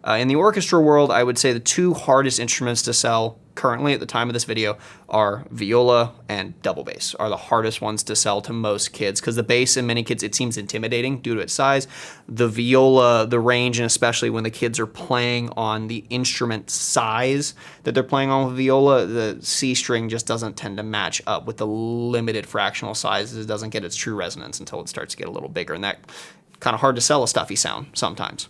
In the orchestra world, I would say the two hardest instruments to sell currently at the time of this video are viola and double bass are the hardest ones to sell to most kids, because the bass in many kids, it seems intimidating due to its size. The viola, the range, and especially when the kids are playing on the instrument size that they're playing on with viola, the C string just doesn't tend to match up with the limited fractional sizes. It doesn't get its true resonance until it starts to get a little bigger, and that kind of hard to sell a stuffy sound sometimes.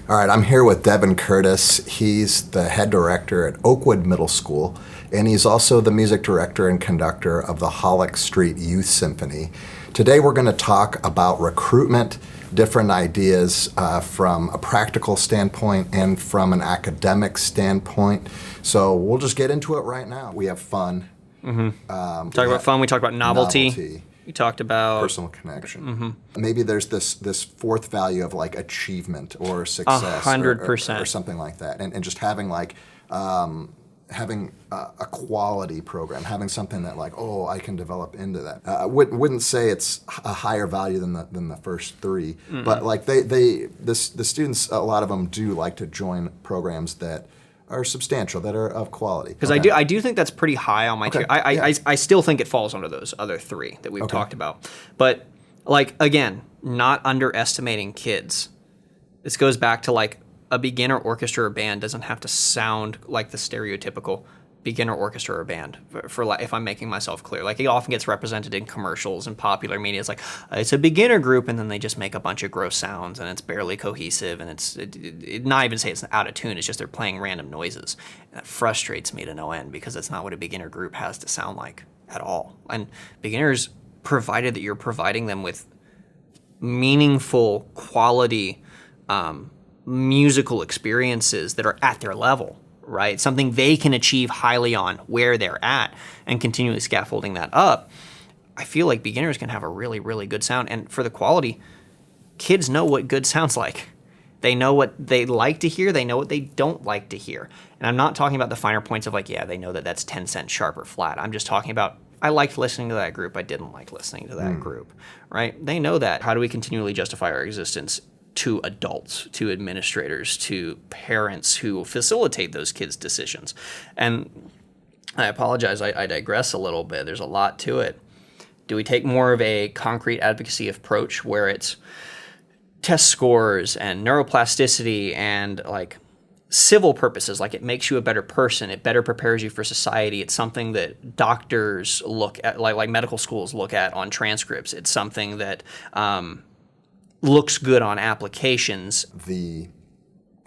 All right, I'm here with Devon Curtis. He's the head director at Oakwood Middle School, and he's also the music director and conductor of the Hollick Street Youth Symphony. Today we're going to talk about recruitment, different ideas from a practical standpoint and from an academic standpoint. So we'll just get into it right now. We have fun. Talk about fun, we talk about novelty. We talked about personal connection. Maybe there's this fourth value of like achievement or success, 100%, or something like that, and just having like having a quality program, having something that like, oh, I can develop into that. I wouldn't say it's a higher value than the first three, but like the students, a lot of them do like to join programs that are substantial, that are of quality. Because I do think that's pretty high on my tier. I still think it falls under those other three that we've talked about. But like, again, not underestimating kids. This goes back to like a beginner orchestra or band doesn't have to sound like the stereotypical beginner orchestra or band, for like, if I'm making myself clear. Like, it often gets represented in commercials and popular media. It's like, it's a beginner group, and then they just make a bunch of gross sounds, and it's barely cohesive, and it's not even say it's out of tune, it's just they're playing random noises. And that frustrates me to no end, because that's not what a beginner group has to sound like at all. And beginners, provided that you're providing them with meaningful, quality musical experiences that are at their level, right? Something they can achieve highly on where they're at, and continually scaffolding that up, I feel like beginners can have a really, really good sound. And for the quality, kids know what good sounds like. They know what they like to hear. They know what they don't like to hear. And I'm not talking about the finer points of like, yeah, they know that that's 10 cents sharp or flat. I'm just talking about, I liked listening to that group. I didn't like listening to that group, right? They know that. How do we continually justify our existence to adults, to administrators, to parents who facilitate those kids' decisions? And I apologize, I digress a little bit. There's a lot to it. Do we take more of a concrete advocacy approach where it's test scores and neuroplasticity and like civil purposes, like it makes you a better person, it better prepares you for society, it's something that doctors look at, like medical schools look at on transcripts, it's something that looks good on applications. The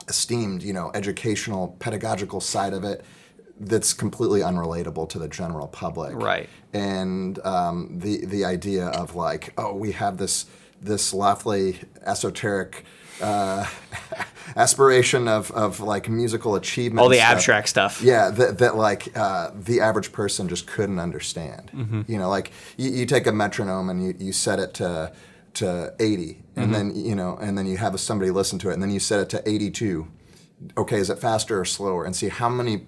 esteemed, educational, pedagogical side of it that's completely unrelatable to the general public. Right. And the idea of like, oh, we have this lofty esoteric aspiration of like musical achievement. All the abstract stuff. Yeah, that like the average person just couldn't understand. Like you take a metronome and you set it to 80, and then and then you have somebody listen to it, and then you set it to 82. Okay, is it faster or slower? And see how many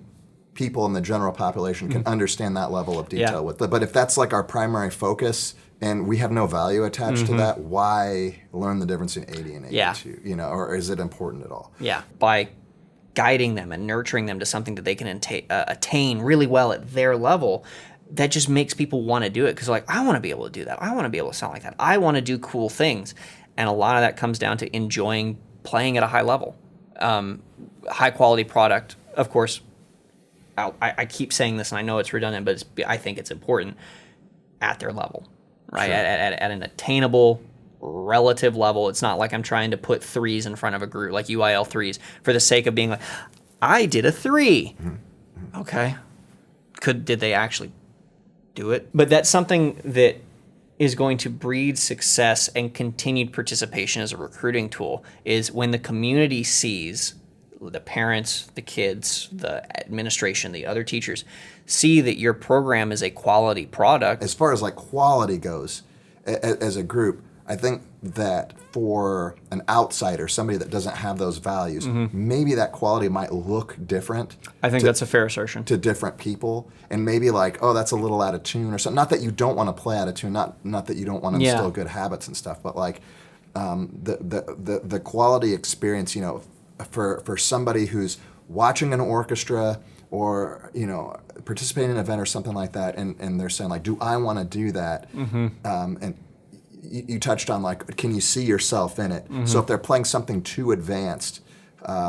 people in the general population can understand that level of detail with it. But if that's like our primary focus, and we have no value attached to that, why learn the difference in 80 and 82? Or is it important at all? Yeah, by guiding them and nurturing them to something that they can attain really well at their level, that just makes people want to do it, because like, I want to be able to do that. I want to be able to sound like that. I want to do cool things. And a lot of that comes down to enjoying playing at a high level. High quality product, of course. I keep saying this, and I know it's redundant, but I think it's important, at their level, right? Sure. At an attainable, relative level. It's not like I'm trying to put threes in front of a group, like UIL threes, for the sake of being like, I did a 3. Okay. Did they actually do it? But that's something that is going to breed success and continued participation as a recruiting tool, is when the community sees, the parents, the kids, the administration, the other teachers, see that your program is a quality product. As far as like quality goes, as a group, I think that for an outsider, somebody that doesn't have those values, maybe that quality might look different. I think that's a fair assertion. To different people, and maybe like, oh, that's a little out of tune or something. Not that you don't want to play out of tune, not that you don't want to instill good habits and stuff, but like the quality experience, for somebody who's watching an orchestra or participating in an event or something like that, and they're saying like, do I want to do that? And you touched on like, can you see yourself in it? So if they're playing something too advanced,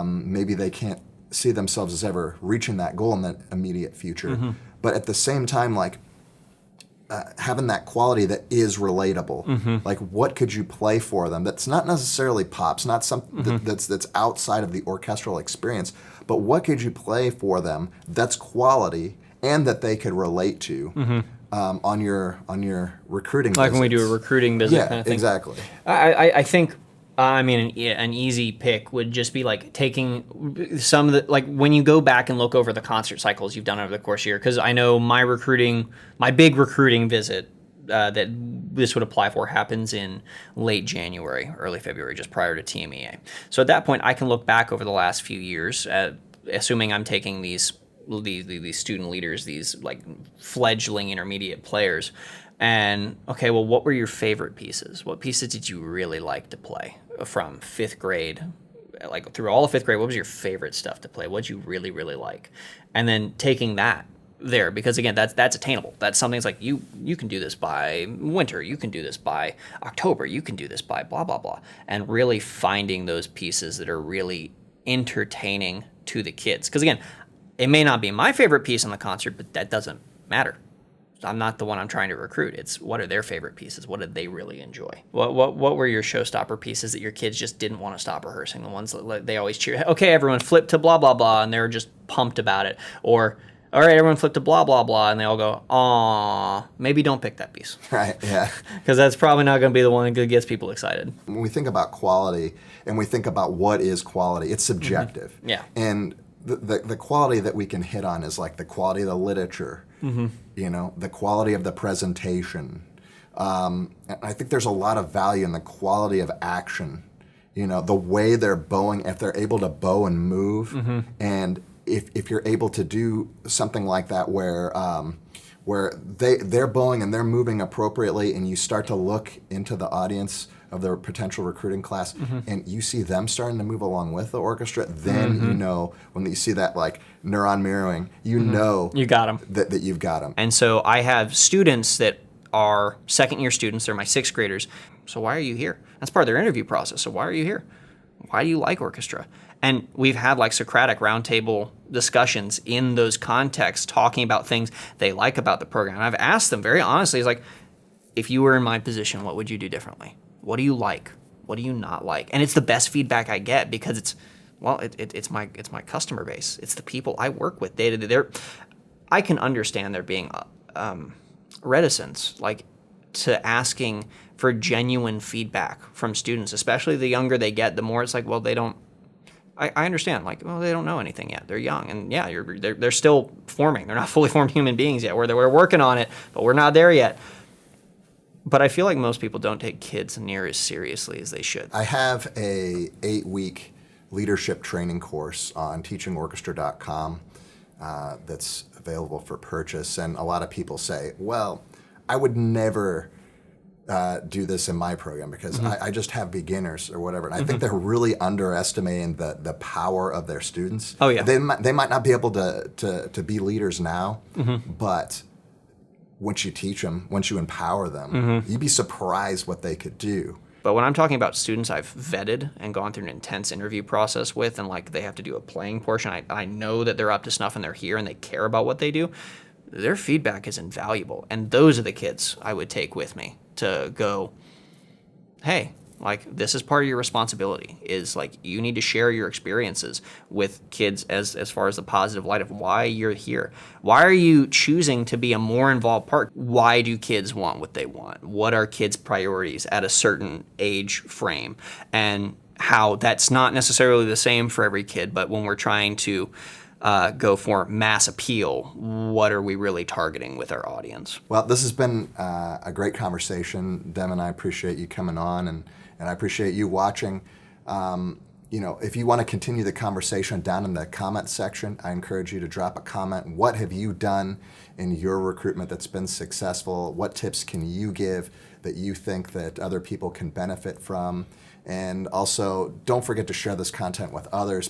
maybe they can't see themselves as ever reaching that goal in the immediate future. But at the same time, like having that quality that is relatable, like what could you play for them? That's not necessarily pops, not something that's outside of the orchestral experience, but what could you play for them that's quality and that they could relate to? On your recruiting like visits. When we do a recruiting visit kind of thing. Exactly. I think an easy pick would just be like taking some of the, like when you go back and look over the concert cycles you've done over the course of the year, because I know my big recruiting visit that this would apply for happens in late January, early February, just prior to TMEA. So at that point, I can look back over the last few years, assuming I'm taking these student leaders, these like fledgling intermediate players, and okay, well, what were your favorite pieces? What pieces did you really like to play from 5th grade? Like through all of 5th grade, what was your favorite stuff to play? What did you really, really like? And then taking that there, because again, that's attainable. That's something that's like you can do this by winter, you can do this by October, you can do this by blah, blah, blah. And really finding those pieces that are really entertaining to the kids. Because again, it may not be my favorite piece in the concert, but that doesn't matter. I'm not the one I'm trying to recruit. It's what are their favorite pieces? What did they really enjoy? What were your showstopper pieces that your kids just didn't want to stop rehearsing? The ones that they always cheer. Okay, everyone flip to blah, blah, blah, and they're just pumped about it. Or, all right, everyone flip to blah, blah, blah, and they all go, aw, maybe don't pick that piece. Right, yeah. Because that's probably not going to be the one that gets people excited. When we think about quality and we think about what is quality, it's subjective. Yeah. And the quality that we can hit on is like the quality of the literature, the quality of the presentation. I think there's a lot of value in the quality of action, the way they're bowing, if they're able to bow and move, and if you're able to do something like that where they're bowing and they're moving appropriately, and you start to look into the audience of their potential recruiting class, and you see them starting to move along with the orchestra, then when you see that like neuron mirroring, you got them. That you've got them. And so I have students that are second-year students. They're my 6th graders. So why are you here? That's part of their interview process. So why are you here? Why do you like orchestra? And we've had like Socratic roundtable discussions in those contexts, talking about things they like about the program. And I've asked them very honestly, it's like, if you were in my position, what would you do differently? What do you like? What do you not like? And it's the best feedback I get because it's my customer base. It's the people I work with day to day. I can understand there being reticence, like to asking for genuine feedback from students, especially the younger they get. The more it's like, well, they don't. I understand, like, well, they don't know anything yet. They're young, and yeah, they're still forming. They're not fully formed human beings yet. We're working on it, but we're not there yet. But I feel like most people don't take kids near as seriously as they should. I have a 8-week leadership training course on teachingorchestra.com that's available for purchase. And a lot of people say, well, I would never do this in my program because I just have beginners or whatever. And I think they're really underestimating the power of their students. Oh, yeah. They might not be able to be leaders now, but once you teach them, once you empower them, you'd be surprised what they could do. But when I'm talking about students I've vetted and gone through an intense interview process with, and like they have to do a playing portion, I know that they're up to snuff and they're here and they care about what they do, their feedback is invaluable. And those are the kids I would take with me to go, hey, like this is part of your responsibility, is like you need to share your experiences with kids as far as the positive light of why you're here. Why are you choosing to be a more involved part? Why do kids want what they want? What are kids' priorities at a certain age frame? And how that's not necessarily the same for every kid, but when we're trying to go for mass appeal, what are we really targeting with our audience? Well, this has been a great conversation. Devon, I appreciate you coming on, and I appreciate you watching. If you want to continue the conversation down in the comment section, I encourage you to drop a comment. What have you done in your recruitment that's been successful? What tips can you give that you think that other people can benefit from? And also, don't forget to share this content with others.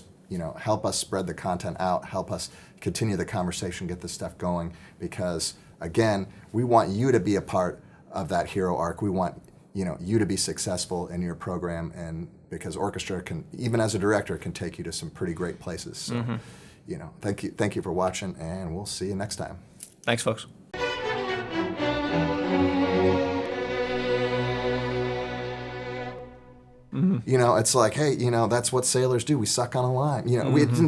Help us spread the content out, help us continue the conversation, get this stuff going, because again, we want you to be a part of that hero arc. We want you to be successful in your program, and because orchestra can, even as a director, can take you to some pretty great places. So, thank you for watching, and we'll see you next time. Thanks, folks. It's like, hey, that's what sailors do. We suck on a line. We didn't